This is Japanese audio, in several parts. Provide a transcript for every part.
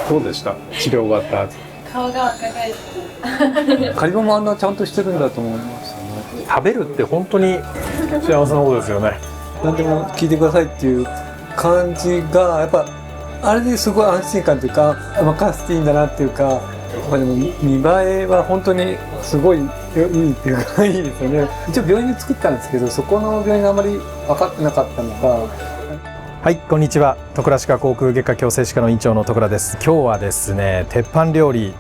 どうでした？治療終わった後。顔が若返る。会話もあんなちゃんとしてるんだと思いますよね。食べるって本当に幸せなことですよね。何でも聞いてくださいっていう感じがやっぱあれですごい安心感というか任せていいんだなっていうか、やっぱでも見栄えは本当にすごいいいっていうかいいですよね。一応病院で作ったんですけど、そこの病院があまり分かってなかったのか。はい、こんにちは。戸倉歯科口腔外科矯正歯科の院長の戸倉です。今日はですね、鉄板料理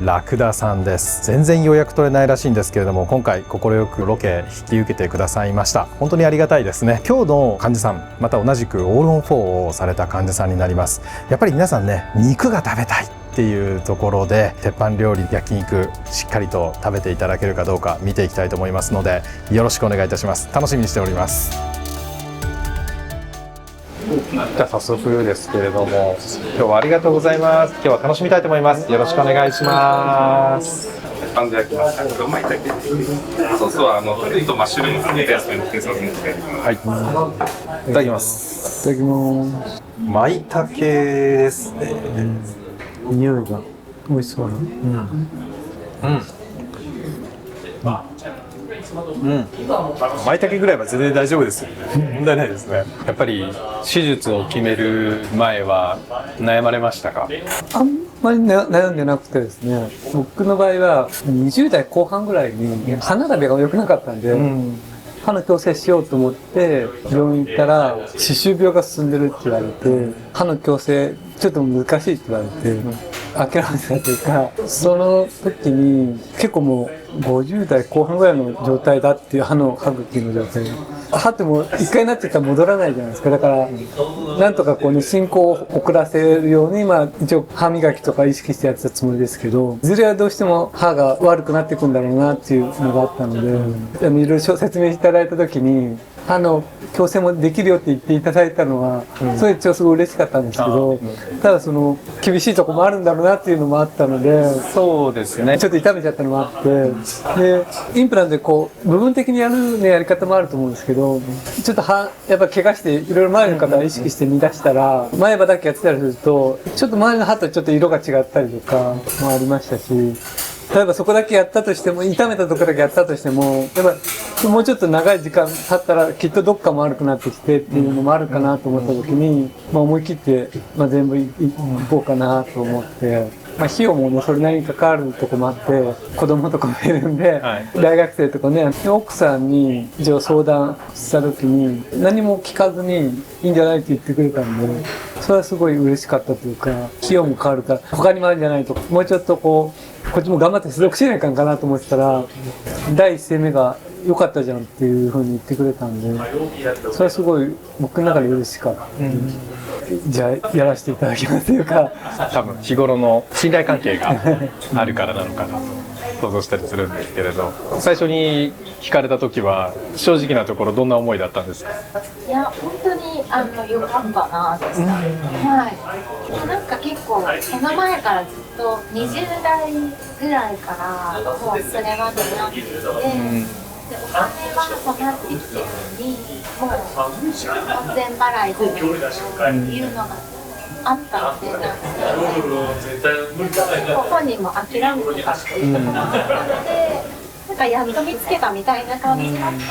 ラクダさんです。全然予約取れないらしいんですけれども、今回快くロケ引き受けてくださいました。本当にありがたいですね。今日の患者さん、また同じくオールオン4をされた患者さんになります。やっぱり皆さんね、肉が食べたいっていうところで、鉄板料理焼肉しっかりと食べていただけるかどうか見ていきたいと思いますので、よろしくお願いいたします。楽しみにしております。じゃあ早速ですけれども、今日はありがとうございます。今日は楽しみたいと思います。よろしくお願いします。パンで焼きましたけど、舞茸です。ソースは鶏とマッシュルームかけたやつにつけさせていただきます。はい。いただきます。いただきます。舞茸ですね。匂いが美味しそうな。舞茸ぐらいは全然大丈夫ですよ。問題ないですね。やっぱり手術を決める前は悩まれましたか？あんまり悩んでなくてですね、僕の場合は20代後半ぐらいに歯並びが良くなかったんで、歯の矯正しようと思って病院行ったら歯周病が進んでるって言われて、歯の矯正ちょっと難しいって言われて諦めてたというか、その時に結構もう50代後半ぐらいの状態だっていう歯茎の状態、歯ってもう一回なっちゃったら戻らないじゃないですか。だからなんとかこうね、進行を遅らせるように一応歯磨きとか意識してやってたつもりですけど、いずれはどうしても歯が悪くなっていくんだろうなっていうのがあったので、いろいろ説明していただいた時に歯の矯正もできるよって言っていただいたのは、それすごい嬉しかったんですけど、ただその厳しいところもあるんだろうなっていうのもあったので、そうですね。ちょっと痛めちゃったのもあって、でインプラントでこう部分的にやる、やり方もあると思うんですけど、ちょっとやっぱ怪我していろいろ周りの方が意識して見出したら、前歯だけやってたりするとちょっと周りの歯とちょっと色が違ったりとかもありましたし、例えばそこだけやったとしても、痛めたところだけやったとしても、やっぱもうちょっと長い時間経ったらきっとどっかも悪くなってきてっていうのもあるかなと思った時に、思い切って、全部いこうかなと思って、費用もねそれなりに関わるとこもあって、子供とかもいるんで、大学生とかね、奥さんに一応相談した時に何も聞かずにいいんじゃないって言ってくれたんで、それはすごい嬉しかったというか、費用も変わるから他にもあるんじゃないとか、もうちょっとこっちも頑張って出力しないかんかなと思ってたら、第一声目が良かったじゃんっていう風に言ってくれたんで、それはすごい僕の中で嬉しかった。じゃあやらせていただきますというか、多分日頃の信頼関係があるからなのかなと想像したりするんですけれど、最初に聞かれた時は正直なところどんな思いだったんですか？いや、本当に良かったなでした。はい。なんか結構その前からずっと20代ぐらいからもうそれまでになっていて、でお金は貯まってきてるのに、もう完全払いするっていうのがあったので、本人も諦めてたっていうところもあったので、なんかやっと見つけたみたいな感じだったので、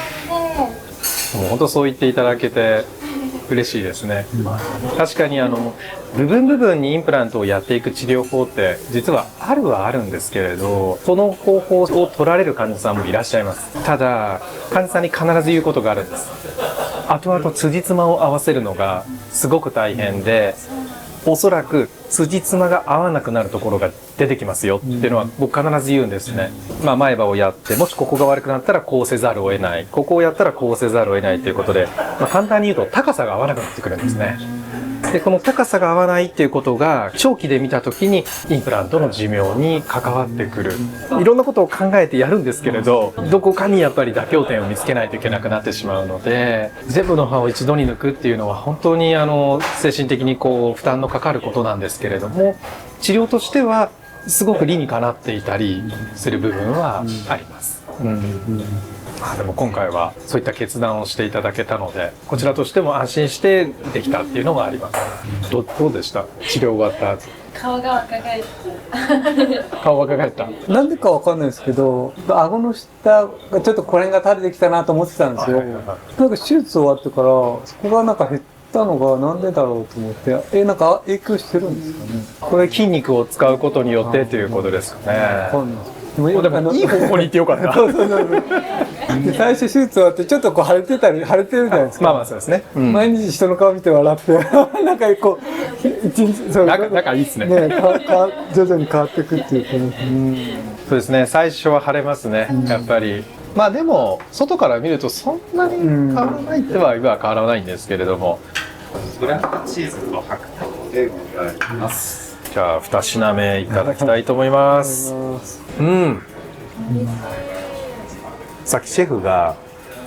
もう本当そう言っていただけて嬉しいですね。確かに部分にインプラントをやっていく治療法って実はあるんですけれど、その方法を取られる患者さんもいらっしゃいます。ただ患者さんに必ず言うことがあるんです。後々辻褄を合わせるのがすごく大変で、おそらく辻褄が合わなくなるところが出てきますよっていうのは僕必ず言うんですね。前歯をやって、もしここが悪くなったらこうせざるを得ない、ここをやったらこうせざるを得ないということで、簡単に言うと高さが合わなくなってくるんですね。でこの高さが合わないっていうことが長期で見た時にインプラントの寿命に関わってくる。いろんなことを考えてやるんですけれど、どこかにやっぱり妥協点を見つけないといけなくなってしまうので、全部の歯を一度に抜くっていうのは本当に精神的に負担のかかることなんですけれども、治療としてはすごく理にかなっていたりする部分はあります。でも今回はそういった決断をしていただけたので、こちらとしても安心してできたっていうのがあります。どうでした？治療終わった後。顔が若返っ顔若返った。なんでかわかんないですけど、顎の下がちょっとこれが垂れてきたなと思ってたんですよ。なんか手術終わってから、そこがなんか減ったのがなんでだろうと思って、なんか影響してるんですかね。これ筋肉を使うことによってということですかね。わかんないです。ででもいい方向に行ってよかった。そうそうそうで最初手術終わってちょっとこう腫れてるじゃないですか。まあまあそうですね。うん毎日人の顔見て笑ってなんかこう一日そう仲いいですね。徐々に変わっていくっていうかね。そうですね。最初は腫れますね。やっぱり。まあでも外から見るとそんなに変わらないっては今は変わらないんですけれども。ブラックチーズと白桃でございます。じゃあ2品目いただきたいと思います。うん。さっきシェフが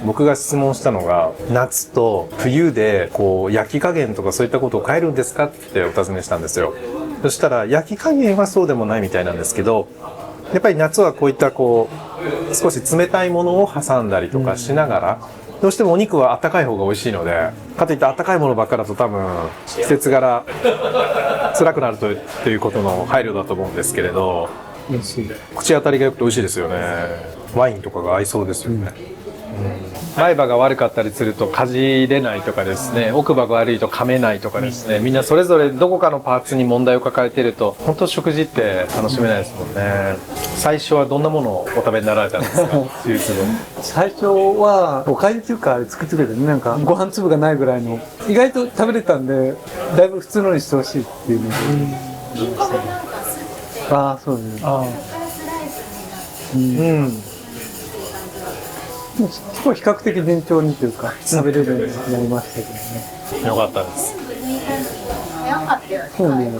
僕が質問したのが夏と冬でこう焼き加減とかそういったことを変えるんですかってお尋ねしたんですよ。そしたら焼き加減はそうでもないみたいなんですけど、やっぱり夏はこういったこう少し冷たいものを挟んだりとかしながら、どうしてもお肉は温かい方が美味しいので、かといって温かいものばっかだと多分季節柄辛くなるということの配慮だと思うんですけれど、口当たりが良くて美味しいですよね。ワインとかが合いそうですよね。前歯が悪かったりするとかじれないとかですね、奥歯が悪いと噛めないとかですね、みんなそれぞれどこかのパーツに問題を抱えていると本当食事って楽しめないですもんね。最初はどんなものをお食べになられたんですか？手術後。最初はおかゆっていうか作ってくれてね、なんかご飯粒がないぐらいの意外と食べれたんで、だいぶ普通のにしてほしいっていうので。リンゴもなんかすってああそうね。そこからスライスになってすごい比較的順調にというか食べれるようになりましたけどね。よかったです。全部抜いたのに早かったよね。そうね。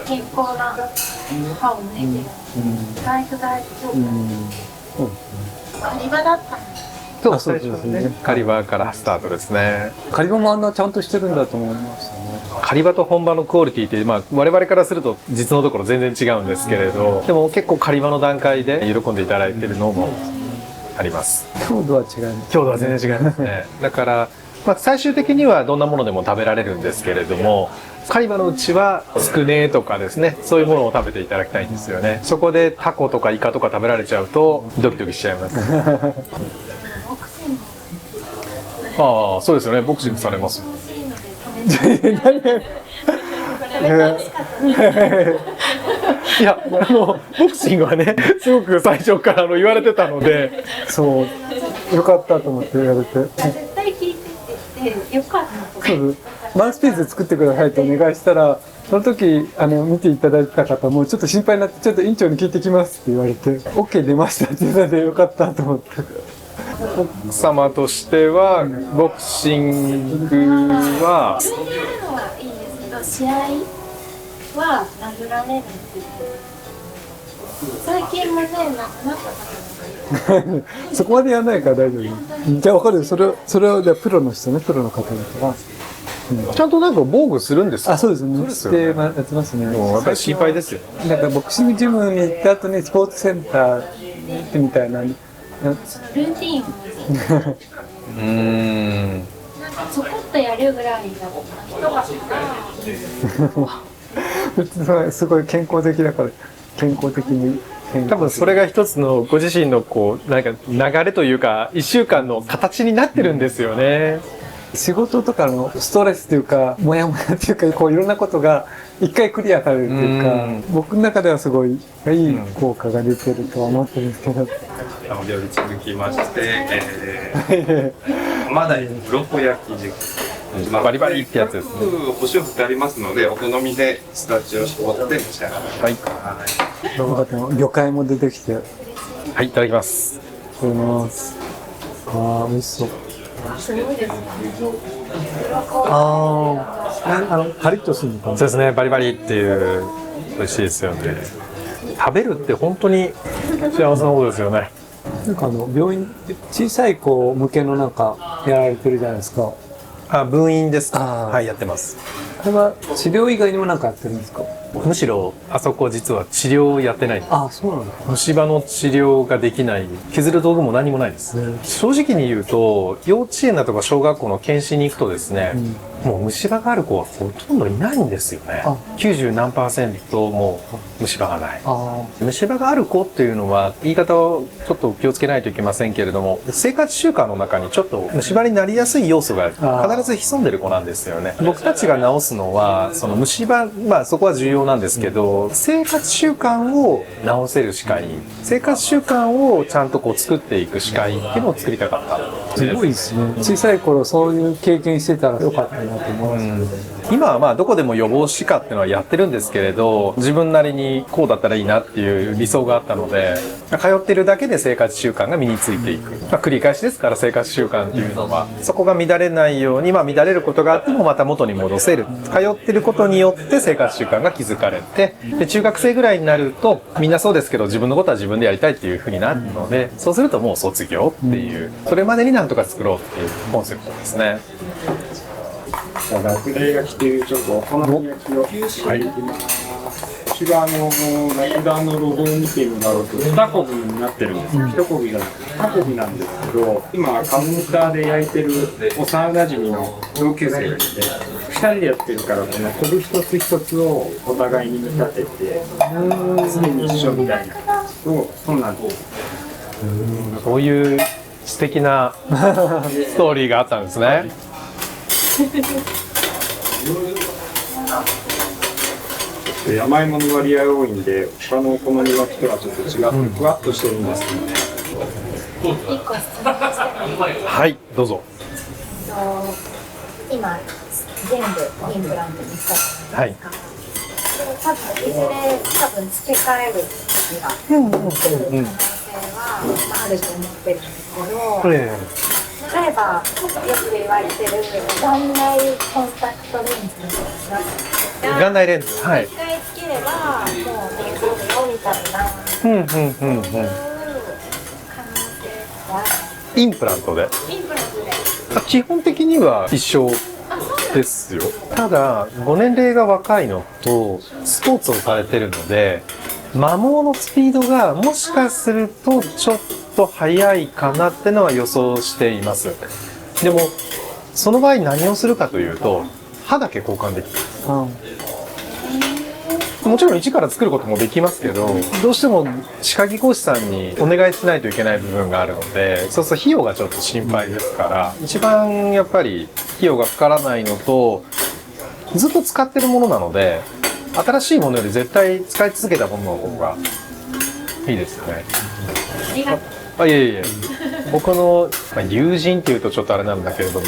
健康な歯を抜いてる。意外と大丈夫。そうカリバだったの。そうそうですね。カリバからスタートですね。カリバもあんなちゃんとしてるんだと思いましたね。カリバと本場のクオリティって、まあ、我々からすると実のところ全然違うんですけれど、でも結構カリバの段階で喜んでいただいているのもあります。強度は違います。強度は全然違いますね。だから、まあ、最終的にはどんなものでも食べられるんですけれども、カリバのうちはつくねとかですね、そういうものを食べていただきたいんですよね。そこでタコとかイカとか食べられちゃうとドキドキしちゃいます。ああ、そうですよね。ボクシングされます。いや、ボクシングはね、すごく最初から言われてたので、そうよかったと思って言われて。絶対聞いてってよかったと思う。マウスピース作ってくださいとお願いしたら、その時見ていただいた方もちょっと心配になって、ちょっと院長に聞いてきますって言われて、 OK 出ましたって言ったのでよかったと思って。奥様としてはボクシングは普通にやるのはいいんですけど、試合は殴られるんですよ。最近もね、なくなった方もそこまでやらないから大丈夫。じゃあ分かる。それはじゃあプロの人ね、プロの方だから。ちゃんとなんか防具するんですか？あ、そうですね。そうですよね。やってますね。やっぱり心配ですよ。なんかボクシングジムに行った後にスポーツセンターに行ってみたいな。ルーティーンをなんかちょこっとやるぐらいだった人がすごい健康的だから、健康的に多分それが一つのご自身のこうなんか流れというか1週間の形になってるんですよね。仕事とかのストレスというかモヤモヤというか、こういろんなことが一回クリアされるというか、僕の中ではすごいいい効果が出てるとは思ってるんですけど。お料理続きまして、まだ鱗焼き軸、バリバリってやつですね。お塩振ってありますので、お好みでスダチを絞って召し上がってください。はい。魚介も出てきて。はい、いただきます。いただきます。ああ、美味しそう。すごいですね。カリッとするのかな。そうですね、バリバリっていう美味しいですよね。食べるって本当に幸せなことですよね。なんか病院で小さい子向けのなんかやられてるじゃないですか。あ、分院ですか。はい、やってます。これは治療以外にも何かやってるんですか？むしろあそこ実は治療をやってない。あ、そうなんだ。虫歯の治療ができない、削る道具も何もないです。正直に言うと幼稚園だとか小学校の検診に行くとですね、もう虫歯がある子はほとんどいないんですよね。あ90何%もう虫歯がない。あ虫歯がある子っていうのは、言い方をちょっと気をつけないといけませんけれども、生活習慣の中にちょっと虫歯になりやすい要素が必ず潜んでる子なんですよね。僕たちが治すのは、その虫歯、まあそこは重要なんですけど、生活習慣を治せる歯科医、生活習慣をちゃんとこう作っていく歯科医っていうのを作りたかった。すごいですね。小さい頃そういう経験してたらよかったなと思いますけどね。今はまあどこでも予防歯科っていうのはやってるんですけれど、自分なりにこうだったらいいなっていう理想があったので、通ってるだけで生活習慣が身についていく。まあ、繰り返しですから生活習慣っていうのは、そこが乱れないように、まあ乱れることがあってもまた元に戻せる。通ってることによって生活習慣が築かれて、で中学生ぐらいになると、みんなそうですけど自分のことは自分でやりたいっていうふうになるので、そうするともう卒業っていう、それまでになんとか作ろうっていうコンセプトですね。学大焼きというちょっとお好み焼きをしていきます。こちらラクダのロゴを見てもらうと2こぎになってるんですよ。1こぎじゃなくて2こぎなんですけど、今カウンターで焼いてる幼馴染の同級生がいて、2人でやってるからこのこぶ一つ一つをお互いに見立てて常に一緒みたいな。そうなんです。そういう素敵なストーリーがあったんですね。甘いものの割合多いんで、他のお好み焼きとはちょっと違ってふわっとしてるんですけどね。1個質問してもはい、どうぞ。今全部インプラントにしたはい。で多分いずれ付け替える時が来る可能性は、あると思ってるんですけど、例えばよく言われてる眼内コンタクトレンズが眼内レンズ。はい。一回つければもう大丈夫よみたいな可能性はインプラントで。インプラントで基本的には一緒ですよ。ただ、ご年齢が若いのと、スポーツをされてるので、摩耗のスピードがもしかするとちょっと速いかなってのは予想しています。でも、その場合何をするかというと、歯だけ交換できる。もちろん一から作ることもできますけど、どうしても歯科技工士さんにお願いしないといけない部分があるので、そうすると費用がちょっと心配ですから、一番やっぱり費用がかからないのと、ずっと使ってるものなので、新しいものより絶対使い続けたものの方がいいですよね。ありがとう。いえいえ。僕の友人っていうとちょっとあれなんだけれども、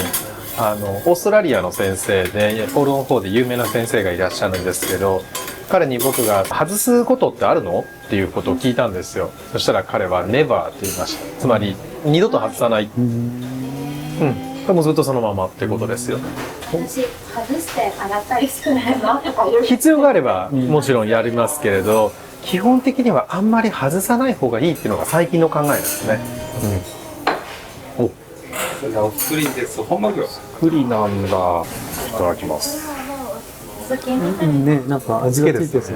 オーストラリアの先生で、ホールオン4で有名な先生がいらっしゃるんですけど、彼に僕が外すことってあるのっていうことを聞いたんですよ。そしたら彼は never って言いました。つまり、二度と外さない。もうずっとそのままってことですよ。私外して洗ったりするのとか言う必要があればもちろんやりますけれど、基本的にはあんまり外さない方がいいっていうのが最近の考えですね。お作りです。本マグロ。栗なんだ。いただきます。いいね、なんか味がついてるね。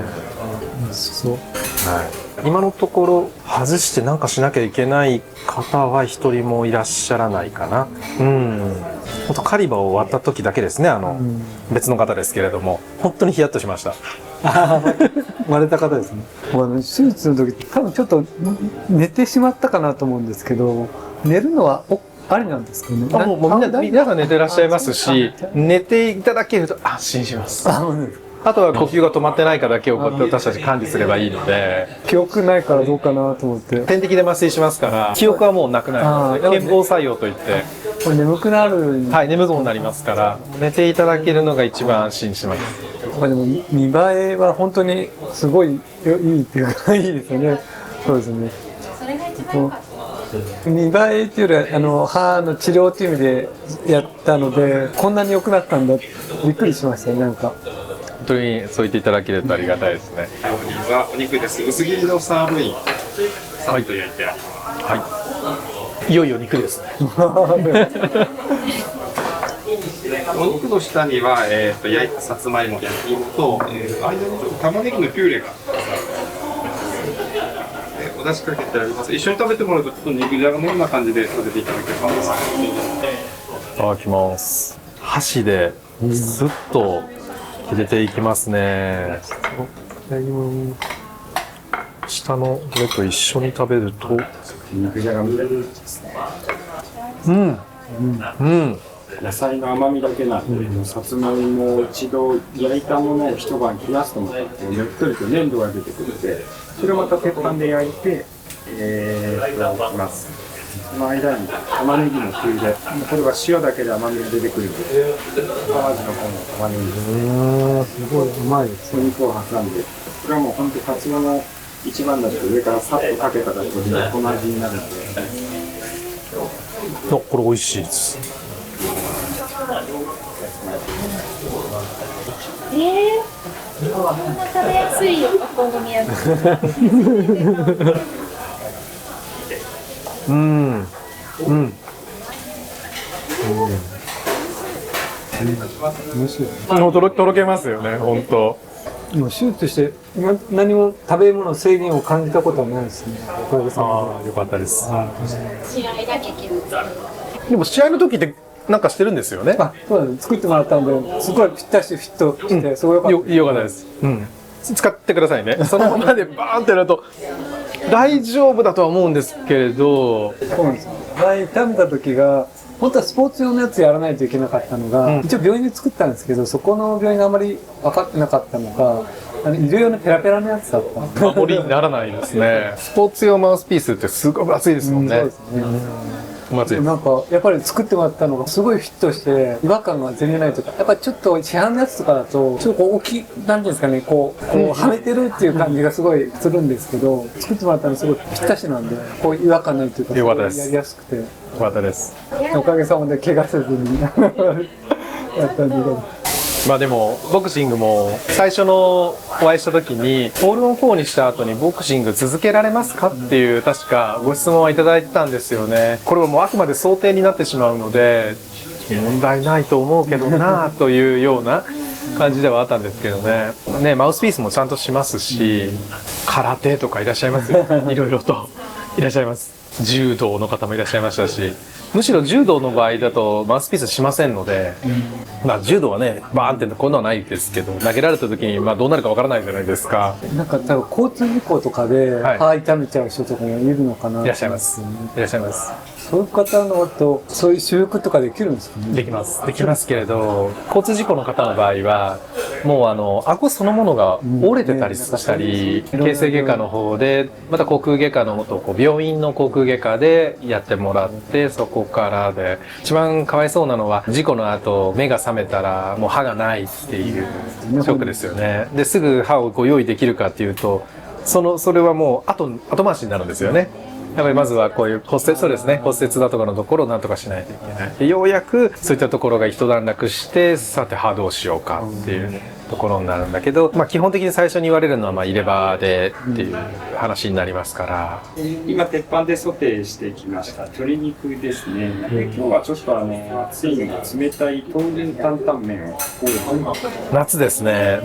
そう。今のところ外して何かしなきゃいけない方は一人もいらっしゃらないかな。本当カリバを割った時だけですね。別の方ですけれども、本当にヒヤッとしました。割れた方ですね。手術の時多分ちょっと寝てしまったかなと思うんですけど、寝るのはありなんですかね。もう皆さん寝てらっしゃいますし、寝ていただけると安心します。あとは呼吸が止まってないかだけを私たち管理すればいいので、記憶ないからどうかなと思って。点滴で麻酔しますから、記憶はもうなくなる。健忘作用といって、これ眠くなる。はい、眠くなりますから、寝ていただけるのが一番安心します。でも見栄えは本当にすごいいいっていうかいいですよね。そうですね。それが一番良かった。見栄えっていうよりは歯の治療っていう意味でやったので、こんなに良くなったんだってびっくりしましたね。なんか本当にそう言っていただけるとありがたいですね。お肉です。薄切りのサーロイン、さっと焼いてあります。はい。いよいよ肉ですね。お肉の下には、焼いたさつまいも、焼き芋と、間にちょっと玉ねぎのピューレがお出汁かけてあります。一緒に食べてもらうとちょっと肉じゃがのような感じで食べていただけます。いただきます。箸でスッと入れていきますね。下のこれと一緒に食べると、肉じゃがみたいな。野菜の甘みだけなんで、さつまいもを一度焼いたものを一晩冷やすとまたねっとりと粘度が出てくるので、それをまた鉄板で焼いて、ます。その間に玉ねぎのピューレ、これは塩だけで甘みが出てくるので、淡路の方の玉ねぎすごい、うまいです。お肉を挟んで、これはもう本当カツオの一番だけ上からさっとかけただけでこの味になるので。これ美味しいです。こんな食べやすいお好み焼き。もうとろけますよね、本当。もう手術して何も食べ物制限を感じたことはないですね。おかげさまああ、よかったです。試合だけ気をつける。でも試合の時ってなんかしてるんですよね。そうなんです。作ってもらったんで、すごいぴったしフィットして、すごい良かった。よかったです。使ってくださいね。そのままでバーンってやると大丈夫だとは思うんですけれど。そうなんですよ。前食べた時が、本当はスポーツ用のやつやらないといけなかったのが、一応病院で作ったんですけど、そこの病院があまり分かってなかったのが、医療用のペラペラのやつだった。守りにならないですね。スポーツ用マウスピースってすごく厚いですもんね。そうですね。なんかやっぱり作ってもらったのがすごいフィットして違和感が全然ないというか、やっぱりちょっと市販のやつとかだとちょっとこう大きいなんていうんですかね、こうはめてるっていう感じがすごいするんですけど、作ってもらったのすごいぴったしなんで、こう違和感ないというか、よかったです。やりやすくて、よかったです。おかげさまで怪我せずにやったんで。まあでもボクシングも最初のお会いした時にホールオン4にした後にボクシング続けられますかっていう確かご質問はいただいてたんですよね。これはもうあくまで想定になってしまうので問題ないと思うけどなというような感じではあったんですけどね。マウスピースもちゃんとしますし、空手とかいらっしゃいますよ。いろいろといらっしゃいます。柔道の方もいらっしゃいましたし、むしろ柔道の場合だとマウスピースしませんので、柔道はねバーンってこんなのはないですけど、投げられた時にどうなるかわからないじゃないですか。なんか多分交通事故とかで歯痛めちゃう人とかもいるのかな。いらっしゃいます。いらっしゃいます。そういう方のとそういう修復とかできるんですかね。できますけれど、交通事故の方の場合はもう顎そのものが折れてたりしたり、形成外科の方でまた口腔外科の病院の口腔外科でやってもらって、そこからで一番かわいそうなのは事故の後目が覚めたらもう歯がないっていうショックですよね。ですぐ歯を用意できるかっていうと、それはもう後回しになるんですよね。やっぱりまずはこういう骨折、そうですね、骨折だとかのところをなんとかしないといけない。でようやくそういったところが一段落して、さて歯どうしようかっていうところになるんだけど、基本的に最初に言われるのは入れ歯でっていう話になりますから。今鉄板でソテーしてきました鶏肉ですね。で今日はちょっと熱いのが冷たい豆乳担々麺を夏ですね、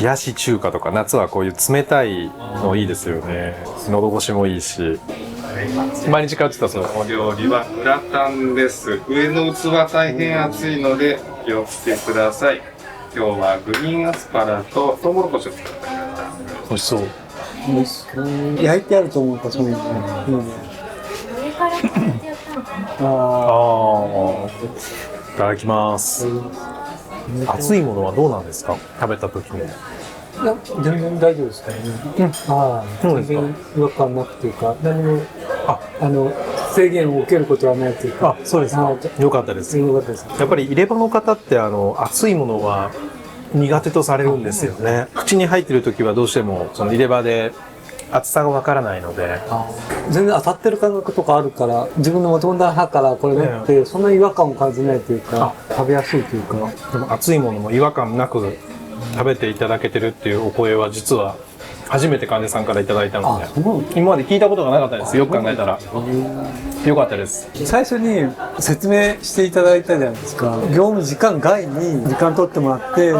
冷やし中華とか夏はこういう冷たいのいいですよね。喉越しもいいし。毎日買ってたそうです。お料理はグラタンです。上の器大変熱いので気をつけください。今日はグリーンアスパラとトウモロコシを使ったグラタン。美味しそう。焼いてあると思うからそういうの。上からやってやったのかな。いただきます。熱いものはどうなんですか？食べた時に。いや、全然大丈夫ですからね。全然違和感なくていうか、何も制限を受けることはないというか。そうです。よかったです。やっぱり入れ歯の方って熱いものは苦手とされるんですよね。口に入ってる時はどうしてもその入れ歯で厚さがわからないので、全然当たってる感覚とかあるから、自分の元々の歯からこれねってそんな違和感を感じないというか、食べやすいというか。でも熱いものも違和感なく食べていただけてるっていうお声は実は初めて患者さんからいただいたので、今まで聞いたことがなかったです。よく考えたらよかったです。最初に説明していただいたじゃないですか。業務時間外に時間取ってもらって、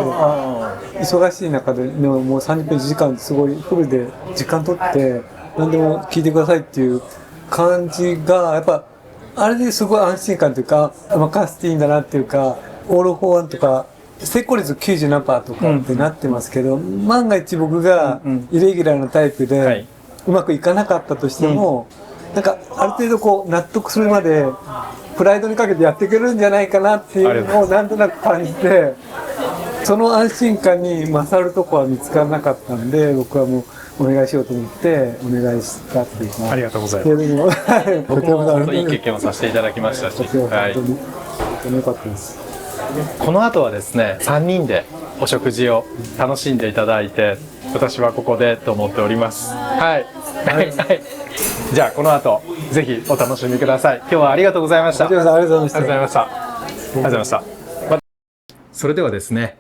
忙しい中でもう30分1時間すごいフルで時間取って何でも聞いてくださいっていう感じがやっぱあれですごい安心感というか任せていいんだなっていうか、オール・フォー・ワンとか成功率90何パーとかってなってますけど、万が一僕がイレギュラーなタイプはでいうまくいかなかったとしても、なんかある程度こう納得するまでプライドにかけてやっていけるんじゃないかなっていうのをなんとなく感じて、その安心感に勝るとこは見つからなかったんで、僕はもうお願いしようと思ってお願いしたっていうか。ありがとうございます。でも僕も本当にいい経験をさせていただきましたし、こちらはい本当に、本当に良かったです。この後はですね、3人でお食事を楽しんでいただいて、私はここでと思っております。はいはいはい。じゃあこの後ぜひお楽しみください。今日はありがとうございました。こちらこそありがとうございました。ありがとうございました。ありがとうございました。それではですね、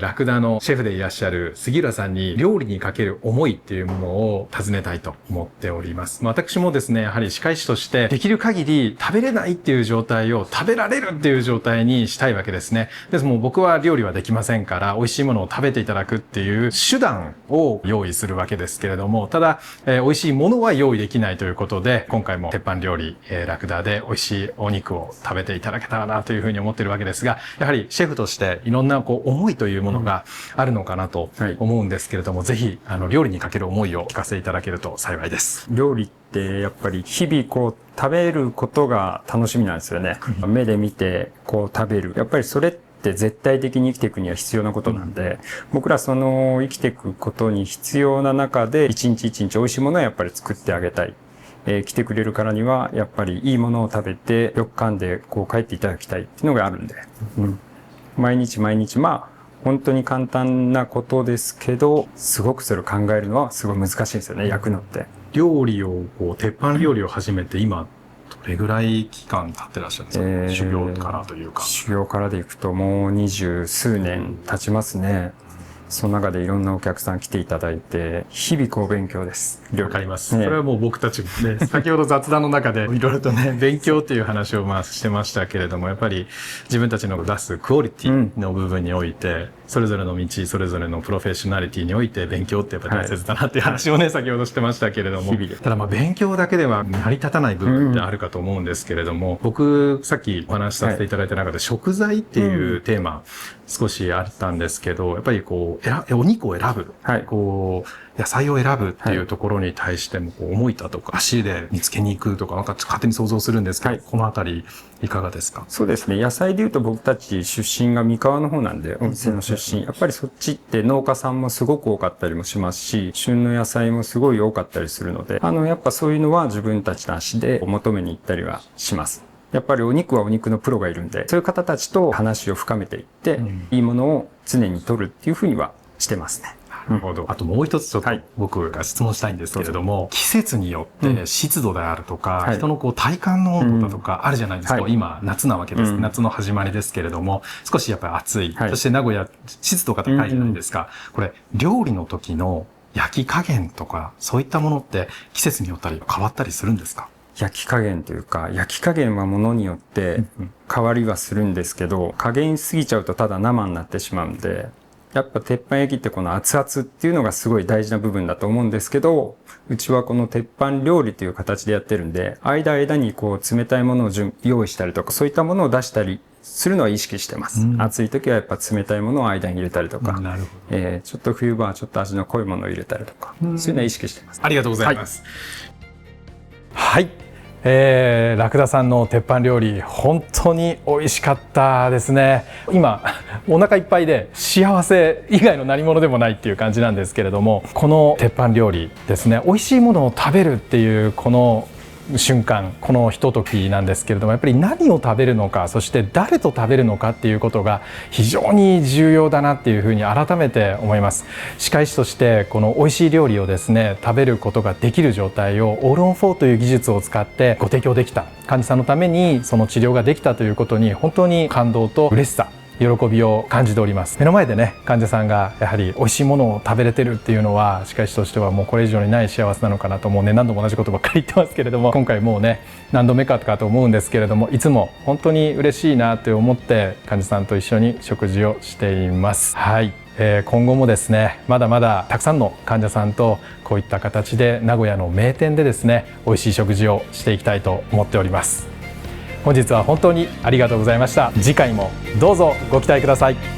ラクダのシェフでいらっしゃる杉浦さんに料理にかける思いっていうものを尋ねたいと思っております。私もですね、やはり歯科医師としてできる限り食べれないっていう状態を食べられるっていう状態にしたいわけですね。ですもう僕は料理はできませんから、美味しいものを食べていただくっていう手段を用意するわけですけれども、ただ、美味しいものは用意できないということで、今回も鉄板料理、ラクダで美味しいお肉を食べていただけたらなというふうに思っているわけですが、やはりシェフとしていろんな思いというものがあるのかなと思うんですけれども、ぜひ料理にかける思いを聞かせていただけると幸いです。料理ってやっぱり日々食べることが楽しみなんですよね。目で見て食べる。やっぱりそれって絶対的に生きていくには必要なことなんで、僕ら生きていくことに必要な中で一日一日美味しいものはやっぱり作ってあげたい。来てくれるからにはやっぱりいいものを食べてよく噛んで帰っていただきたいっていうのがあるんで、毎日毎日本当に簡単なことですけど、すごくそれを考えるのはすごい難しいんですよね、焼くのって。料理を、鉄板料理を始めて今、どれぐらい期間経ってらっしゃるんですか、修行からというか。修行からでいくともう20数年経ちますね。その中でいろんなお客さん来ていただいて、日々勉強です。わかります。それはもう僕たちもね、先ほど雑談の中でいろいろとね、勉強っていう話をしてましたけれども、やっぱり自分たちの出すクオリティの部分において、それぞれの道、それぞれのプロフェッショナリティにおいて勉強ってやっぱり大切だなっていう話をね、先ほどしてましたけれども、ただ勉強だけでは成り立たない部分ってあるかと思うんですけれども、僕さっきお話しさせていただいた中で食材っていうテーマ少しあったんですけど、やっぱりお肉を選ぶ、野菜を選ぶっていうところに対しても思いだとか足で見つけに行くとか勝手に想像するんですけど、このあたりいかがですか？そうですね。野菜で言うと僕たち出身が三河の方なんで、お店の出身。やっぱりそっちって農家さんもすごく多かったりもしますし、旬の野菜もすごい多かったりするので、やっぱそういうのは自分たちの足で求めに行ったりはします。やっぱりお肉はお肉のプロがいるんで、そういう方たちと話を深めていって、いいものを常に取るっていうふうにはしてますね。なるほど。あともう一つちょっと僕が質問したいんですけれども、季節によって湿度であるとか、人の体感の温度だとかあるじゃないですか。今夏なわけです。夏の始まりですけれども、少しやっぱり暑い。そして名古屋湿度が高いじゃないですか。これ料理の時の焼き加減とかそういったものって季節によって変わったりするんですか？焼き加減というか、焼き加減はものによって変わりはするんですけど、加減しすぎちゃうとただ生になってしまうんで、やっぱ鉄板焼きってこの熱々っていうのがすごい大事な部分だと思うんですけど、うちはこの鉄板料理という形でやってるんで、間に冷たいものを用意したりとか、そういったものを出したりするのは意識してます。暑い時はやっぱ冷たいものを間に入れたりとか、ちょっと冬場はちょっと味の濃いものを入れたりとか、そういうのは意識してます。ありがとうございます。はい。ラクダさんの鉄板料理本当に美味しかったですね。今お腹いっぱいで幸せ以外の何物でもないっていう感じなんですけれども、この鉄板料理ですね、美味しいものを食べるっていうこの瞬間、このひとときなんですけれども、やっぱり何を食べるのか、そして誰と食べるのかっていうことが非常に重要だなっていうふうに改めて思います。歯科医師としてこの美味しい料理をですね食べることができる状態をオールオン4という技術を使ってご提供できた、患者さんのためにその治療ができたということに本当に感動と嬉しさ、喜びを感じております。目の前でね、患者さんがやはり美味しいものを食べれてるっていうのは歯科医師としてはもうこれ以上にない幸せなのかなと、もうね何度も同じことばっかり言ってますけれども、今回もうね何度目かと思うんですけれども、いつも本当に嬉しいなって思って患者さんと一緒に食事をしています。はい、今後もですねまだまだたくさんの患者さんとこういった形で名古屋の名店でですね美味しい食事をしていきたいと思っております。本日は本当にありがとうございました。次回もどうぞご期待ください。